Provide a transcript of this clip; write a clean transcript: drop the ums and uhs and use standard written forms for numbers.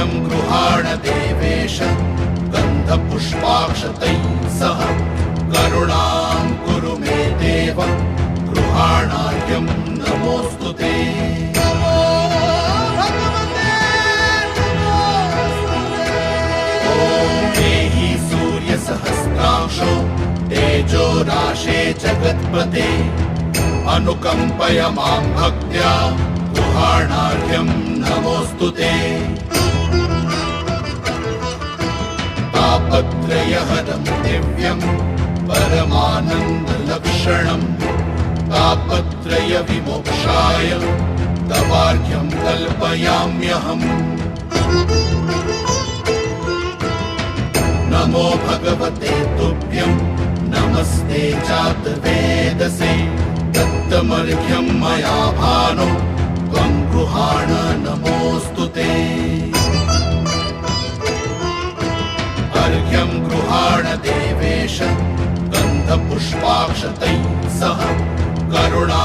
अर्घ्यं गृहाण देवेश गन्धपुष्पाक्षतैः सह करुणां कुरु मे देव गृहाणार्घ्यं नमोऽस्तु ते। सहस्रांशो तेजो राशे जगत्पते अनुकम्पय मां भक्त्या गृहाणार्घ्यं नमोऽस्तु ते। तापत्रयहरं दिव्यं परमानन्दलक्षणं तापत्रय विमोक्षाय तवार्घ्यं कल्पयाम्यहम्। नमो भगवते तुभ्यं नमस्ते जातवेदसे दत्तमर्घ्यं मया भानो त्वं गृहाण नमोऽस्तु ते। अर्घ्यं गृहाण देवेश गन्धपुष्पाक्षतैः सह करुणा